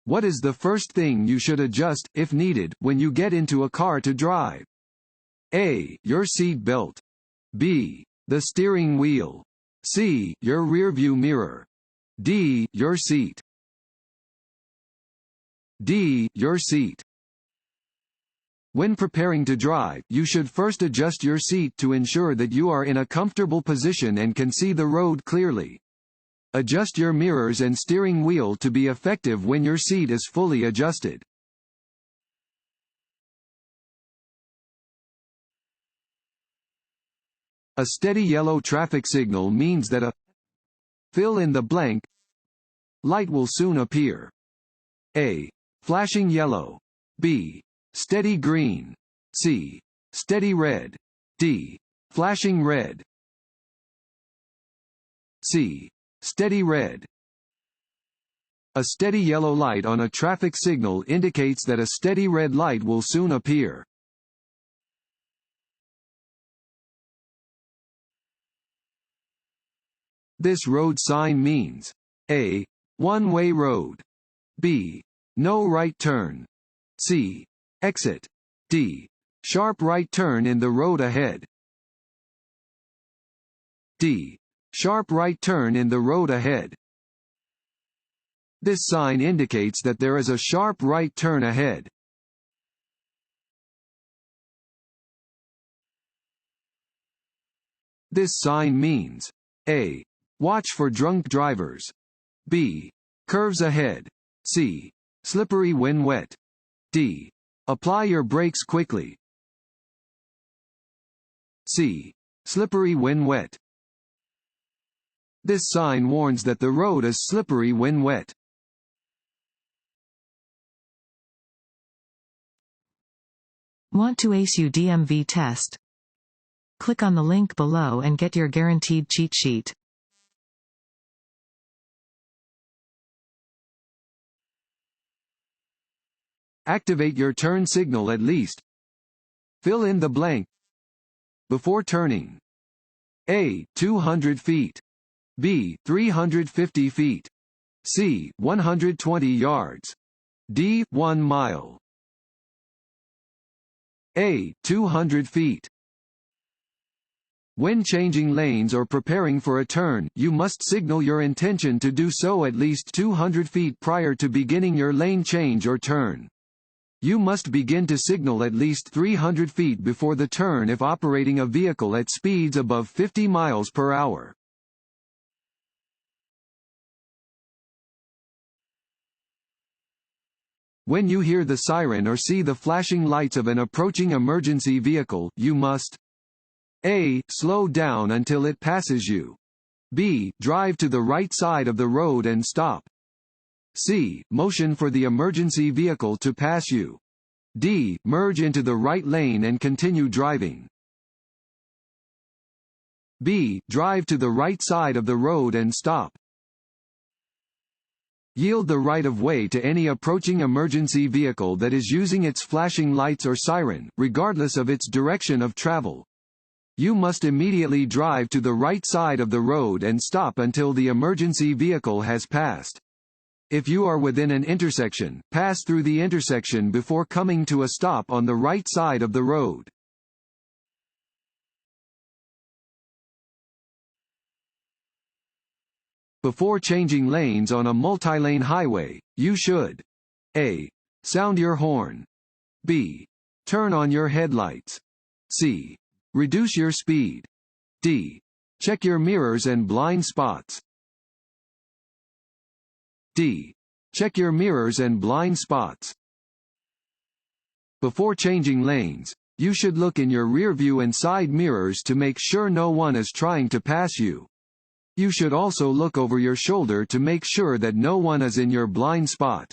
What is the first thing you should adjust, if needed, when you get into a car to drive? A. Your seat belt. B. The steering wheel. C. Your rearview mirror. D. Your seat. D. Your seat. When preparing to drive, you should first adjust your seat to ensure that you are in a comfortable position and can see the road clearly. Adjust your mirrors and steering wheel to be effective when your seat is fully adjusted. A steady yellow traffic signal means that a fill in the blank light will soon appear. A. Flashing yellow. B. Steady green. C. Steady red. D. Flashing red. C. Steady red. A steady yellow light on a traffic signal indicates that a steady red light will soon appear. This road sign means A. One-way road. B. No right turn. C. Exit. D. Sharp right turn in the road ahead. D. Sharp right turn in the road ahead. This sign indicates that there is a sharp right turn ahead. This sign means A. Watch for drunk drivers. B. Curves ahead. C. Slippery when wet. D. Apply your brakes quickly. C. Slippery when wet. This sign warns that the road is slippery when wet. Want to ace your DMV test? Click on the link below and get your guaranteed cheat sheet. Activate your turn signal at least. Fill in the blank. Before turning. A. 200 feet. B. 350 feet. C. 120 yards. D. 1 mile. A. 200 feet. When changing lanes or preparing for a turn, you must signal your intention to do so at least 200 feet prior to beginning your lane change or turn. You must begin to signal at least 300 feet before the turn if operating a vehicle at speeds above 50 miles per hour. When you hear the siren or see the flashing lights of an approaching emergency vehicle, you must A. Slow down until it passes you. B. Drive to the right side of the road and stop. C. Motion for the emergency vehicle to pass you. D. Merge into the right lane and continue driving. B. Drive to the right side of the road and stop. Yield the right-of-way to any approaching emergency vehicle that is using its flashing lights or siren, regardless of its direction of travel. You must immediately drive to the right side of the road and stop until the emergency vehicle has passed. If you are within an intersection, pass through the intersection before coming to a stop on the right side of the road. Before changing lanes on a multi-lane highway, you should A. Sound your horn. B. Turn on your headlights. C. Reduce your speed. D. Check your mirrors and blind spots. D. Check your mirrors and blind spots. Before changing lanes, you should look in your rearview and side mirrors to make sure no one is trying to pass you. You should also look over your shoulder to make sure that no one is in your blind spot.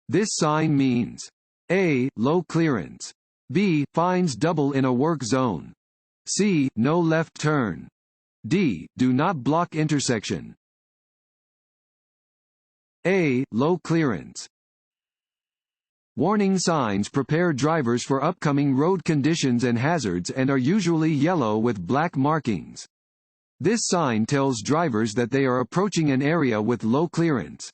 This sign means A. Low clearance. B. Fines double in a work zone. C. No left turn. D. Do not block intersection. A. Low clearance. Warning signs prepare drivers for upcoming road conditions and hazards and are usually yellow with black markings. This sign tells drivers that they are approaching an area with low clearance.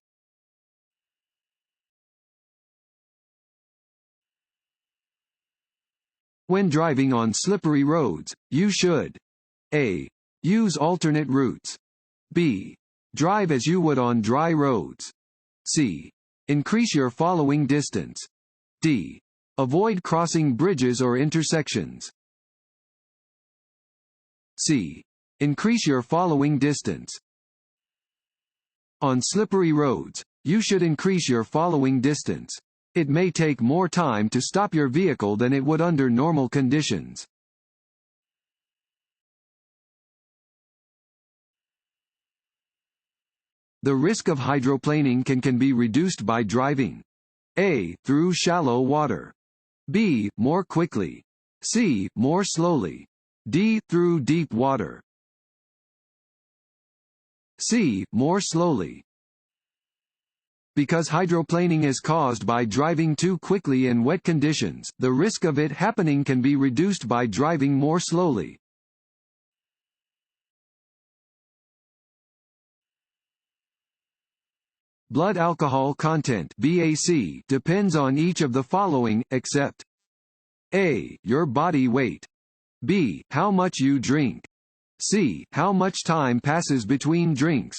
When driving on slippery roads, you should A. Use alternate routes. B. Drive as you would on dry roads. C. Increase your following distance. D. Avoid crossing bridges or intersections. C. Increase your following distance. On slippery roads, you should increase your following distance. It may take more time to stop your vehicle than it would under normal conditions. The risk of hydroplaning can be reduced by driving A. Through shallow water. B. More quickly. C. More slowly. D. Through deep water. C. More slowly. Because hydroplaning is caused by driving too quickly in wet conditions, the risk of it happening can be reduced by driving more slowly. Blood alcohol content (BAC) depends on each of the following, except A. Your body weight. B. How much you drink. C. How much time passes between drinks.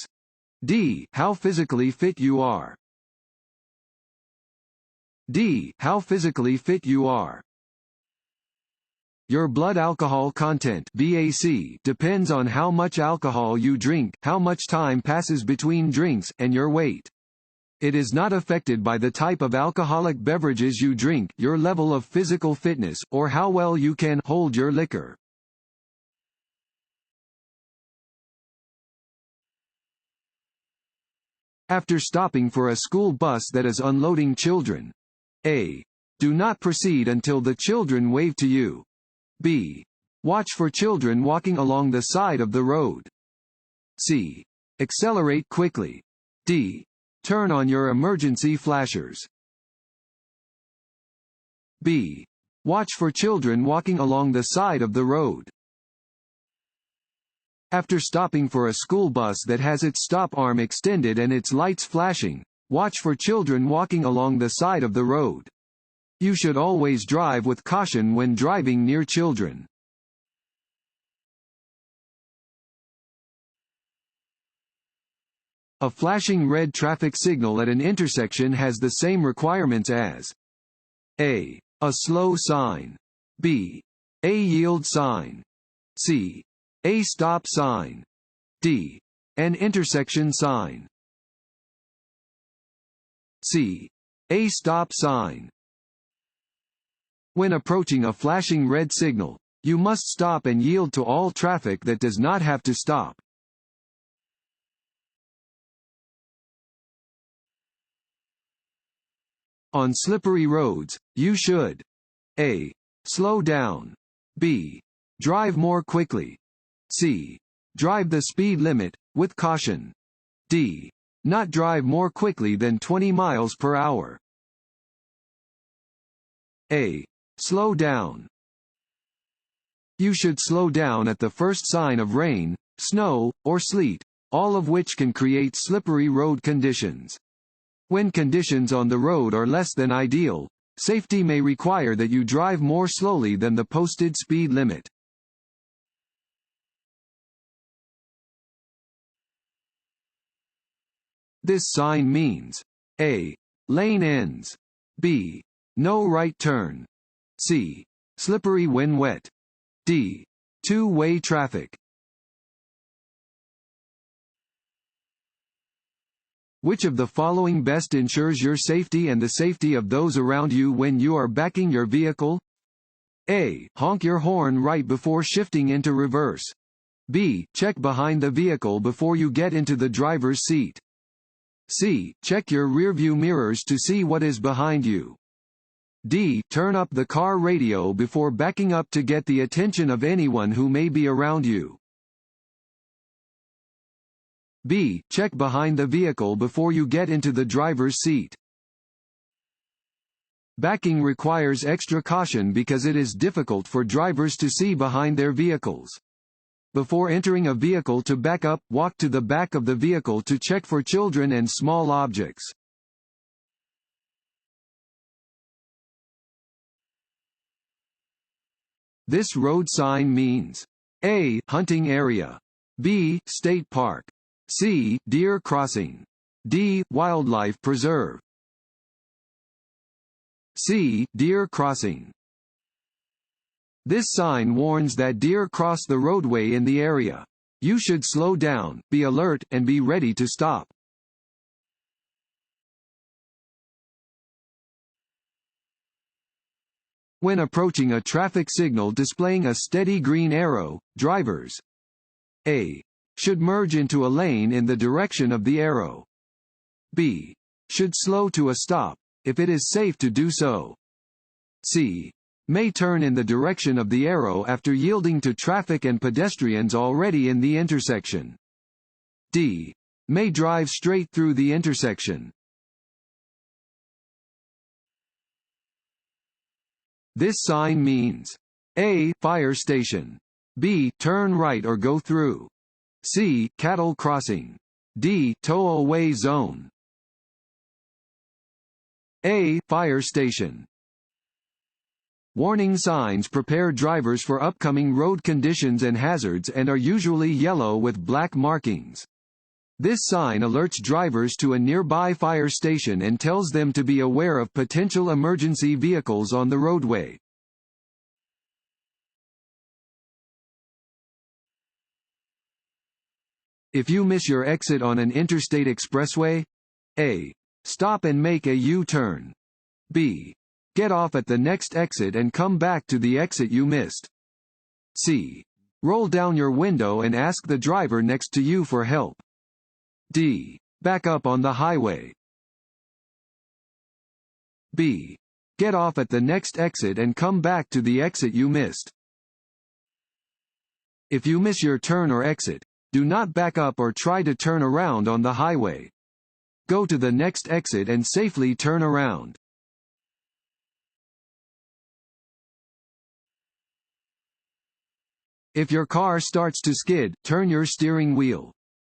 D. How physically fit you are. D. How physically fit you are. Your blood alcohol content (BAC) depends on how much alcohol you drink, how much time passes between drinks, and your weight. It is not affected by the type of alcoholic beverages you drink, your level of physical fitness, or how well you can hold your liquor. After stopping for a school bus that is unloading children, A. Do not proceed until the children wave to you. B. Watch for children walking along the side of the road. C. Accelerate quickly. D. Turn on your emergency flashers. B. Watch for children walking along the side of the road. After stopping for a school bus that has its stop arm extended and its lights flashing, watch for children walking along the side of the road. You should always drive with caution when driving near children. A flashing red traffic signal at an intersection has the same requirements as A. A slow sign. B. A yield sign. C. A stop sign. D. An intersection sign. C. A stop sign. When approaching a flashing red signal, you must stop and yield to all traffic that does not have to stop. On slippery roads, you should A. Slow down. B. Drive more quickly. C. Drive the speed limit, with caution. D. Not drive more quickly than 20 miles per hour. A. Slow down. You should slow down at the first sign of rain, snow, or sleet, all of which can create slippery road conditions. When conditions on the road are less than ideal, safety may require that you drive more slowly than the posted speed limit. This sign means A. Lane ends. B. No right turn. C. Slippery when wet. D. Two-way traffic. Which of the following best ensures your safety and the safety of those around you when you are backing your vehicle? A. Honk your horn right before shifting into reverse. B. Check behind the vehicle before you get into the driver's seat. C. Check your rearview mirrors to see what is behind you. D. Turn up the car radio before backing up to get the attention of anyone who may be around you. B. Check behind the vehicle before you get into the driver's seat. Backing requires extra caution because it is difficult for drivers to see behind their vehicles. Before entering a vehicle to back up, walk to the back of the vehicle to check for children and small objects. This road sign means A. Hunting area, B. State park, C. Deer crossing, D. Wildlife preserve. C. Deer crossing. This sign warns that deer cross the roadway in the area. You should slow down, be alert, and be ready to stop. When approaching a traffic signal displaying a steady green arrow, drivers A. should merge into a lane in the direction of the arrow. B. should slow to a stop, if it is safe to do so. C. may turn in the direction of the arrow after yielding to traffic and pedestrians already in the intersection. D. may drive straight through the intersection. This sign means A. fire station, B. turn right or go through, C. cattle crossing, D. tow away zone. A. fire station. Warning signs prepare drivers for upcoming road conditions and hazards and are usually yellow with black markings. This sign alerts drivers to a nearby fire station and tells them to be aware of potential emergency vehicles on the roadway. If you miss your exit on an interstate expressway, A. stop and make a U-turn. B. get off at the next exit and come back to the exit you missed. C. roll down your window and ask the driver next to you for help. D. back up on the highway. B. get off at the next exit and come back to the exit you missed. If you miss your turn or exit, do not back up or try to turn around on the highway. Go to the next exit and safely turn around. If your car starts to skid, turn your steering wheel.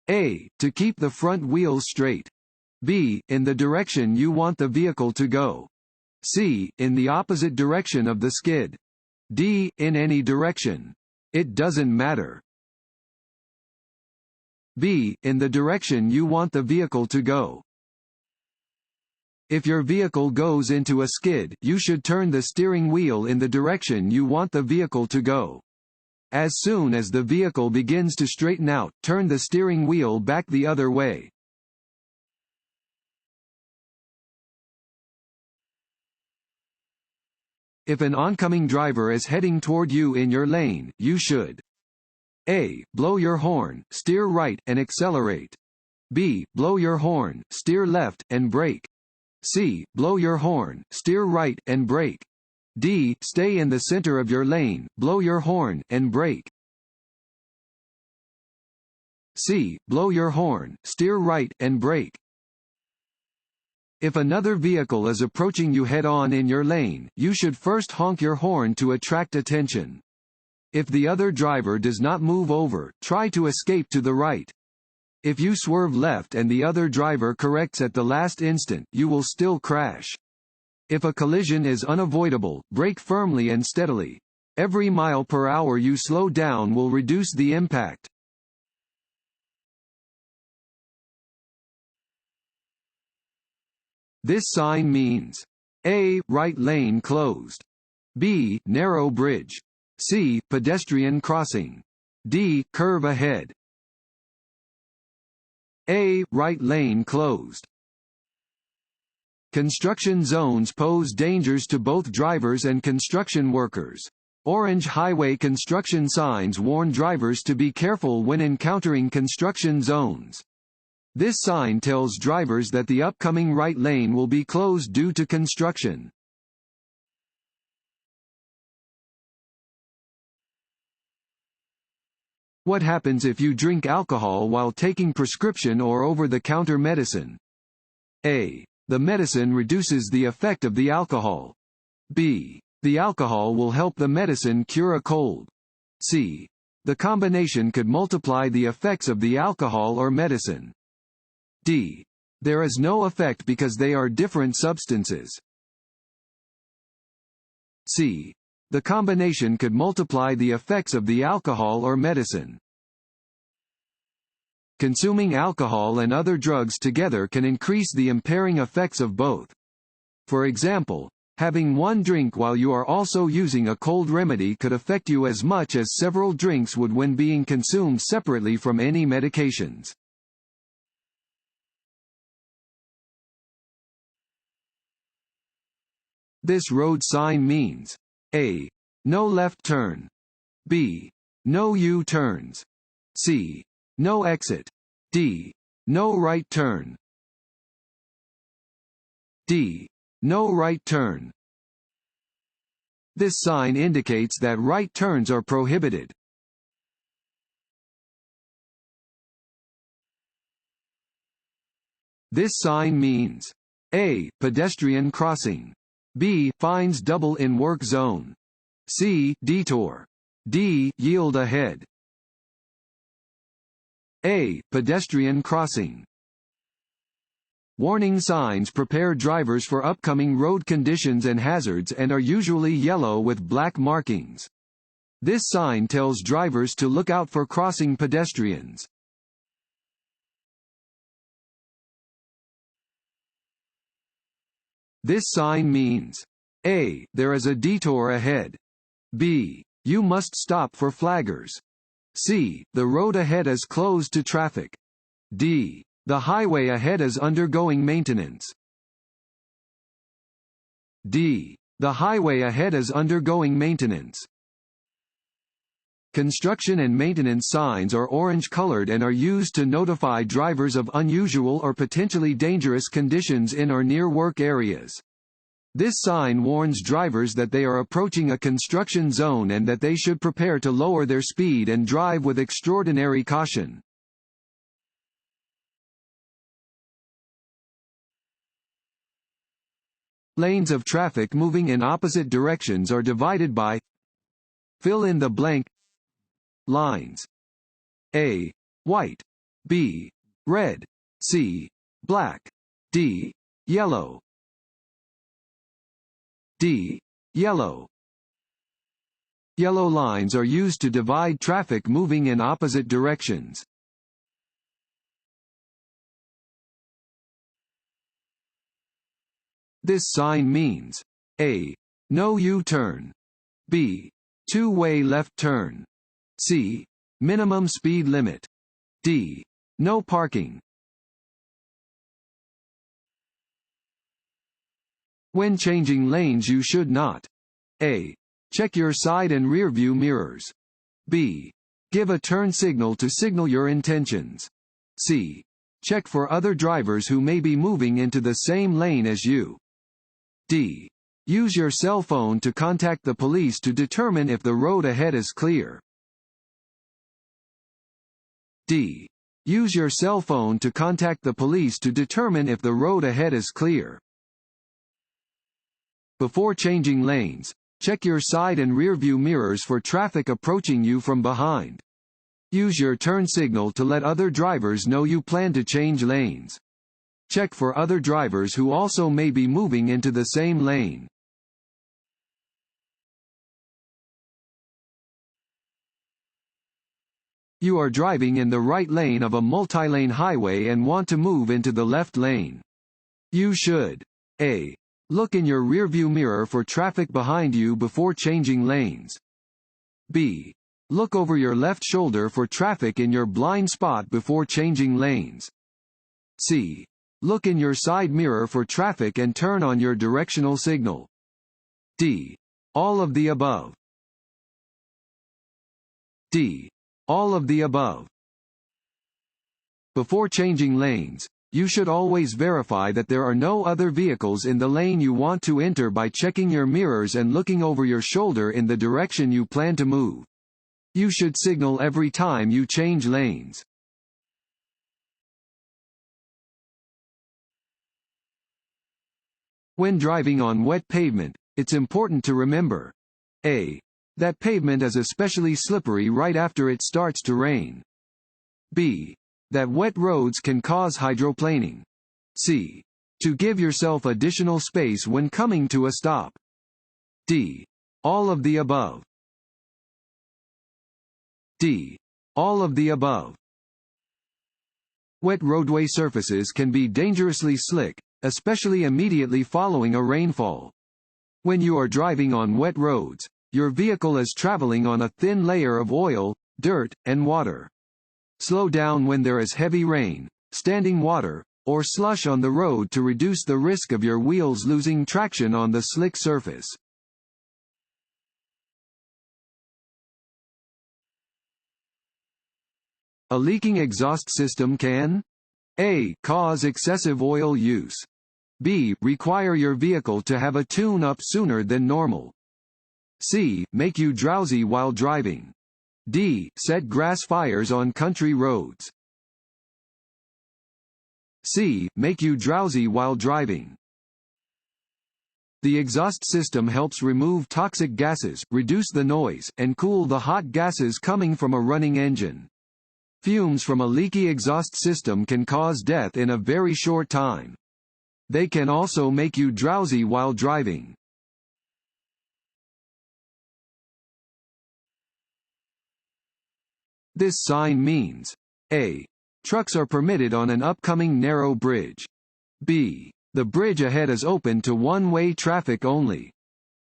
A. to keep the front wheels straight. B. in the direction you want the vehicle to go. C. in the opposite direction of the skid. D. in any direction. It doesn't matter. B. in the direction you want the vehicle to go. If your vehicle goes into a skid, you should turn the steering wheel in the direction you want the vehicle to go. As soon as the vehicle begins to straighten out, turn the steering wheel back the other way. If an oncoming driver is heading toward you in your lane, you should A. blow your horn, steer right, and accelerate. B. blow your horn, steer left, and brake. C. blow your horn, steer right, and brake. D. stay in the center of your lane, blow your horn, and brake. C. blow your horn, steer right, and brake. If another vehicle is approaching you head-on in your lane, you should first honk your horn to attract attention. If the other driver does not move over, try to escape to the right. If you swerve left and the other driver corrects at the last instant, you will still crash. If a collision is unavoidable, brake firmly and steadily. Every mile per hour you slow down will reduce the impact. This sign means A. right lane closed, B. narrow bridge, C. pedestrian crossing, D. curve ahead. A. right lane closed. Construction zones pose dangers to both drivers and construction workers. Orange highway construction signs warn drivers to be careful when encountering construction zones. This sign tells drivers that the upcoming right lane will be closed due to construction. What happens if you drink alcohol while taking prescription or over-the-counter medicine? A. The medicine reduces the effect of the alcohol. B. The alcohol will help the medicine cure a cold. C. The combination could multiply the effects of the alcohol or medicine. D. There is no effect because they are different substances. C. The combination could multiply the effects of the alcohol or medicine. Consuming alcohol and other drugs together can increase the impairing effects of both. For example, having one drink while you are also using a cold remedy could affect you as much as several drinks would when being consumed separately from any medications. This road sign means A. No left turn. B. No U-turns. C. No exit. D. No right turn. D. No right turn. This sign indicates that right turns are prohibited. This sign means A. Pedestrian crossing. B. Fines double in work zone. C. Detour. D. Yield ahead. A. Pedestrian crossing. Warning signs prepare drivers for upcoming road conditions and hazards and are usually yellow with black markings. This sign tells drivers to look out for crossing pedestrians. This sign means A. There is a detour ahead. B. You must stop for flaggers. C. The road ahead is closed to traffic. D. The highway ahead is undergoing maintenance. D. The highway ahead is undergoing maintenance. Construction and maintenance signs are orange-colored and are used to notify drivers of unusual or potentially dangerous conditions in or near work areas. This sign warns drivers that they are approaching a construction zone and that they should prepare to lower their speed and drive with extraordinary caution. Lanes of traffic moving in opposite directions are divided by fill in the blank lines. A. White. B. Red. C. Black. D. Yellow. D. Yellow. Yellow lines are used to divide traffic moving in opposite directions. This sign means A. No U-turn. B. Two-way left turn. C. Minimum speed limit. D. No parking. When changing lanes you should not A. Check your side and rear view mirrors. B. Give a turn signal to signal your intentions. C. Check for other drivers who may be moving into the same lane as you. D. Use your cell phone to contact the police to determine if the road ahead is clear. D. Use your cell phone to contact the police to determine if the road ahead is clear. Before changing lanes, check your side and rear view mirrors for traffic approaching you from behind. Use your turn signal to let other drivers know you plan to change lanes. Check for other drivers who also may be moving into the same lane. You are driving in the right lane of a multi-lane highway and want to move into the left lane. You should A. Look in your rearview mirror for traffic behind you before changing lanes. B. Look over your left shoulder for traffic in your blind spot before changing lanes. C. Look in your side mirror for traffic and turn on your directional signal. D. All of the above. D. All of the above. Before changing lanes, you should always verify that there are no other vehicles in the lane you want to enter by checking your mirrors and looking over your shoulder in the direction you plan to move. You should signal every time you change lanes. When driving on wet pavement, it's important to remember A. That pavement is especially slippery right after it starts to rain. B. That wet roads can cause hydroplaning. C. To give yourself additional space when coming to a stop. D. All of the above. D. All of the above. Wet roadway surfaces can be dangerously slick, especially immediately following a rainfall. When you are driving on wet roads, your vehicle is traveling on a thin layer of oil, dirt, and water. Slow down when there is heavy rain, standing water, or slush on the road to reduce the risk of your wheels losing traction on the slick surface. A leaking exhaust system can A. Cause excessive oil use. B. Require your vehicle to have a tune-up sooner than normal. C. Make you drowsy while driving. D. Set grass fires on country roads. C. Make you drowsy while driving. The exhaust system helps remove toxic gases, reduce the noise, and cool the hot gases coming from a running engine. Fumes from a leaky exhaust system can cause death in a very short time. They can also make you drowsy while driving. This sign means A. Trucks are permitted on an upcoming narrow bridge. B. The bridge ahead is open to one-way traffic only.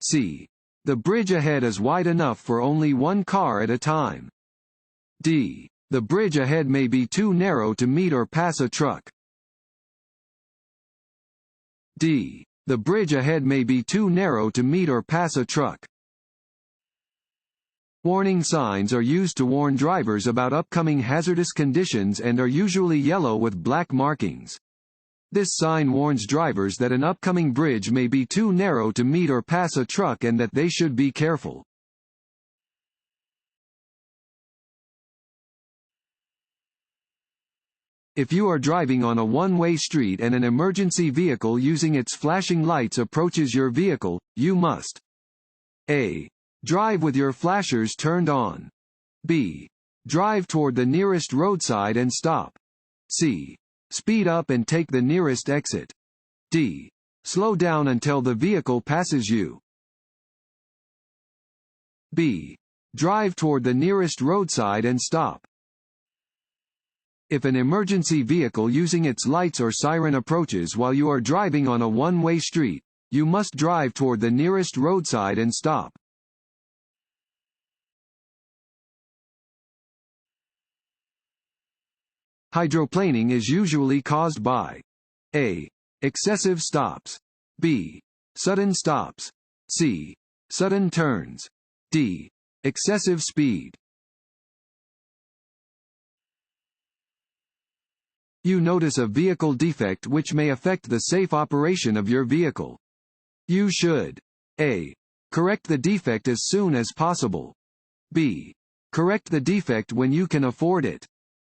C. The bridge ahead is wide enough for only one car at a time. D. The bridge ahead may be too narrow to meet or pass a truck. D. The bridge ahead may be too narrow to meet or pass a truck. Warning signs are used to warn drivers about upcoming hazardous conditions and are usually yellow with black markings. This sign warns drivers that an upcoming bridge may be too narrow to meet or pass a truck and that they should be careful. If you are driving on a one-way street and an emergency vehicle using its flashing lights approaches your vehicle, you must A. Drive with your flashers turned on. B. Drive toward the nearest roadside and stop. C. Speed up and take the nearest exit. D. Slow down until the vehicle passes you. B. Drive toward the nearest roadside and stop. If an emergency vehicle using its lights or siren approaches while you are driving on a one-way street, you must drive toward the nearest roadside and stop. Hydroplaning is usually caused by A. Excessive stops. B. Sudden stops. C. Sudden turns. D. Excessive speed. You notice a vehicle defect which may affect the safe operation of your vehicle. You should A. Correct the defect as soon as possible. B. Correct the defect when you can afford it.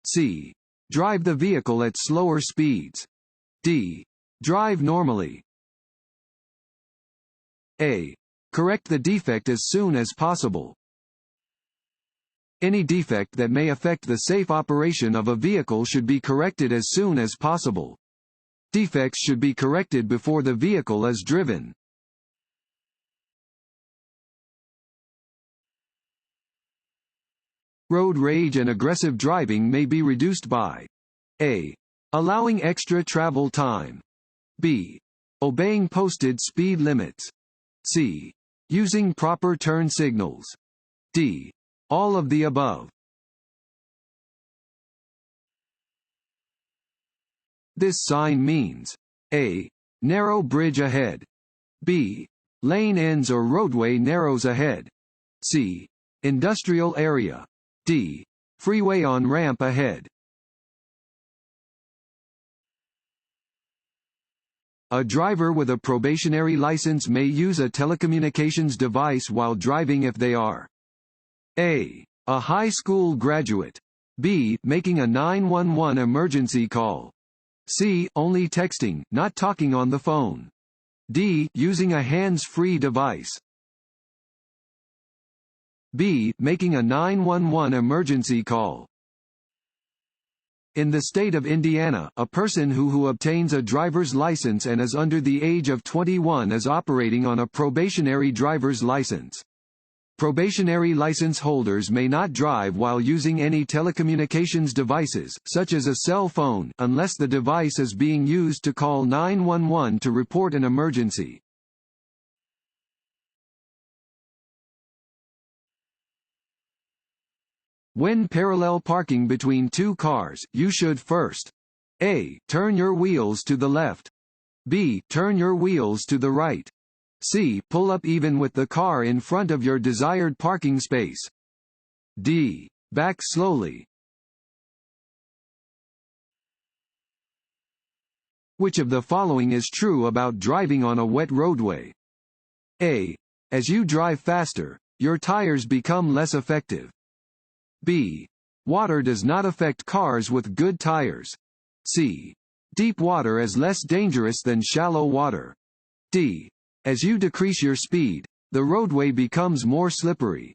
C. Drive the vehicle at slower speeds. D. Drive normally. A. Correct the defect as soon as possible. Any defect that may affect the safe operation of a vehicle should be corrected as soon as possible. Defects should be corrected before the vehicle is driven. Road rage and aggressive driving may be reduced by A. Allowing extra travel time. B. Obeying posted speed limits. C. Using proper turn signals. D. All of the above. This sign means A. Narrow bridge ahead. B. Lane ends or roadway narrows ahead. C. Industrial area. D. Freeway on ramp ahead. A driver with a probationary license may use a telecommunications device while driving if they are A. A high school graduate. B. Making a 911 emergency call. C. Only texting, not talking on the phone. D. Using a hands-free device. B. Making a 911 emergency call. In the state of Indiana, a person who obtains a driver's license and is under the age of 21 is operating on a probationary driver's license. Probationary license holders may not drive while using any telecommunications devices, such as a cell phone, unless the device is being used to call 911 to report an emergency. When parallel parking between two cars, you should first A. Turn your wheels to the left. B. Turn your wheels to the right. C. Pull up even with the car in front of your desired parking space. D. Back slowly. Which of the following is true about driving on a wet roadway? A. As you drive faster, your tires become less effective. B. Water does not affect cars with good tires. C. Deep water is less dangerous than shallow water. D. As you decrease your speed, the roadway becomes more slippery.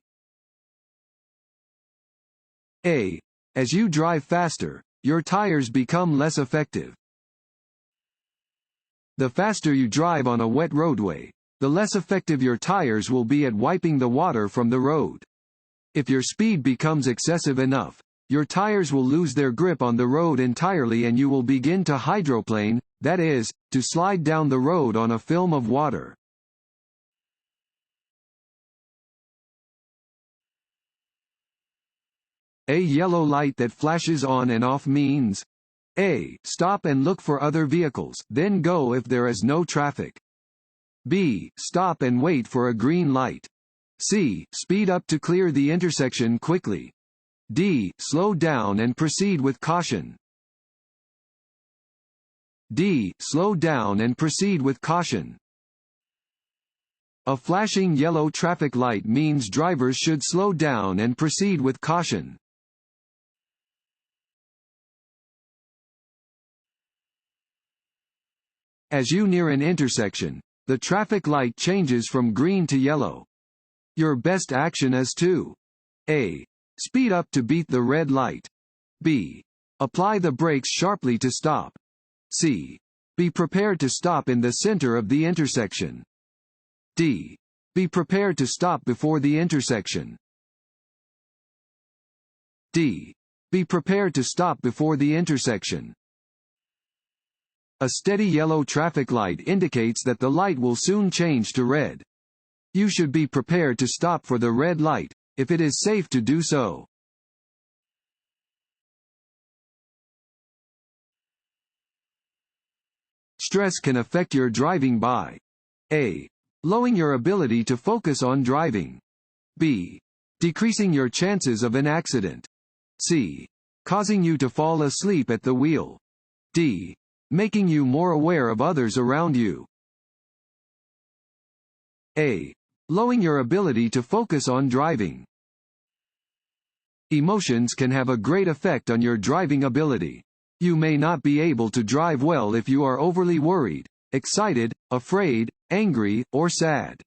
A. As you drive faster, your tires become less effective. The faster you drive on a wet roadway, the less effective your tires will be at wiping the water from the road. If your speed becomes excessive enough, your tires will lose their grip on the road entirely and you will begin to hydroplane, that is, to slide down the road on a film of water. A yellow light that flashes on and off means A. Stop and look for other vehicles, then go if there is no traffic. B. Stop and wait for a green light. C. Speed up to clear the intersection quickly. D. Slow down and proceed with caution. D. Slow down and proceed with caution. A flashing yellow traffic light means drivers should slow down and proceed with caution. As you near an intersection, the traffic light changes from green to yellow. Your best action is to A. Speed up to beat the red light. B. Apply the brakes sharply to stop. C. Be prepared to stop in the center of the intersection. D. Be prepared to stop before the intersection. D. Be prepared to stop before the intersection. A steady yellow traffic light indicates that the light will soon change to red. You should be prepared to stop for the red light, if it is safe to do so. Stress can affect your driving by A. Lowering your ability to focus on driving. B. Decreasing your chances of an accident. C. Causing you to fall asleep at the wheel. D. Making you more aware of others around you. A. Lowering your ability to focus on driving. Emotions can have a great effect on your driving ability. You may not be able to drive well if you are overly worried, excited, afraid, angry, or sad.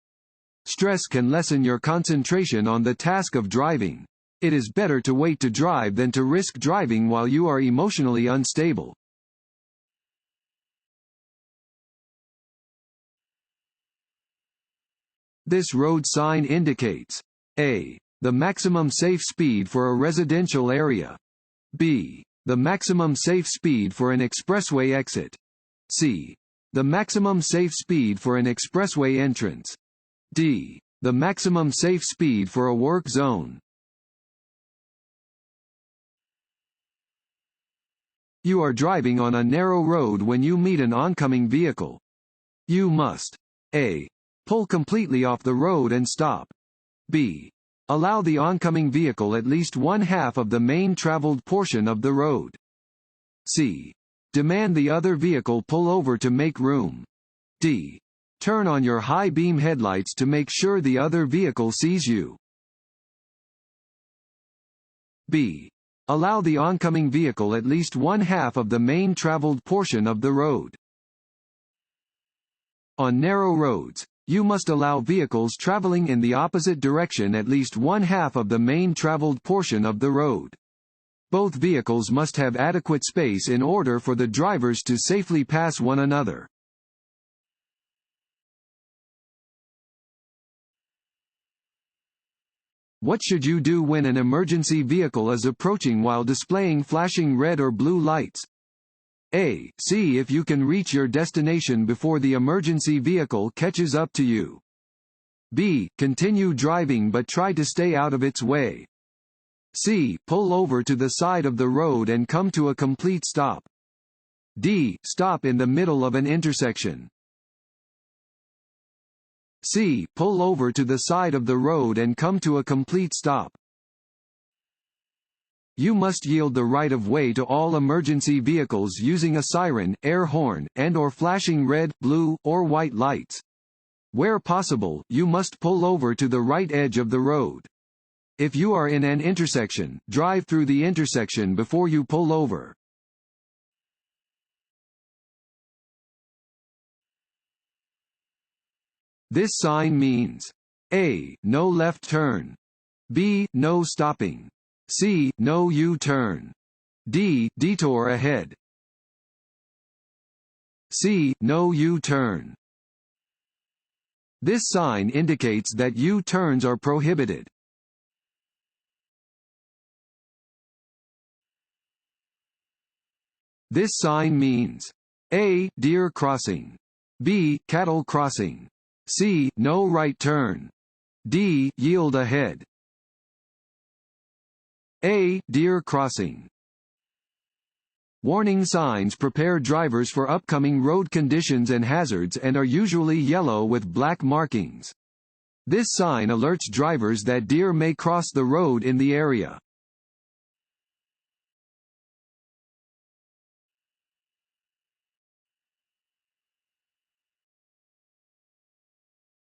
Stress can lessen your concentration on the task of driving. It is better to wait to drive than to risk driving while you are emotionally unstable. This road sign indicates A. The maximum safe speed for a residential area. B. The maximum safe speed for an expressway exit. C. The maximum safe speed for an expressway entrance. D. The maximum safe speed for a work zone. You are driving on a narrow road when you meet an oncoming vehicle. You must A. Pull completely off the road and stop. B. Allow the oncoming vehicle at least 1/2 of the main traveled portion of the road. C. Demand the other vehicle pull over to make room. D. Turn on your high beam headlights to make sure the other vehicle sees you. B. Allow the oncoming vehicle at least 1/2 of the main traveled portion of the road. On narrow roads, You must allow vehicles traveling in the opposite direction at least 1/2 of the main traveled portion of the road. Both vehicles must have adequate space in order for the drivers to safely pass one another. What should you do when an emergency vehicle is approaching while displaying flashing red or blue lights? A. See if you can reach your destination before the emergency vehicle catches up to you. B. Continue driving but try to stay out of its way. C. Pull over to the side of the road and come to a complete stop. D. Stop in the middle of an intersection. C. Pull over to the side of the road and come to a complete stop. You must yield the right of way to all emergency vehicles using a siren, air horn, and/or flashing red, blue, or white lights. Where possible, you must pull over to the right edge of the road. If you are in an intersection, drive through the intersection before you pull over. This sign means A. No left turn. B. No stopping. C. No U-turn. D. Detour ahead. C. No U-turn. This sign indicates that U-turns are prohibited. This sign means A. Deer crossing. B. Cattle crossing. C. No right turn. D. Yield ahead. A. Deer crossing. Warning signs prepare drivers for upcoming road conditions and hazards and are usually yellow with black markings. This sign alerts drivers that deer may cross the road in the area.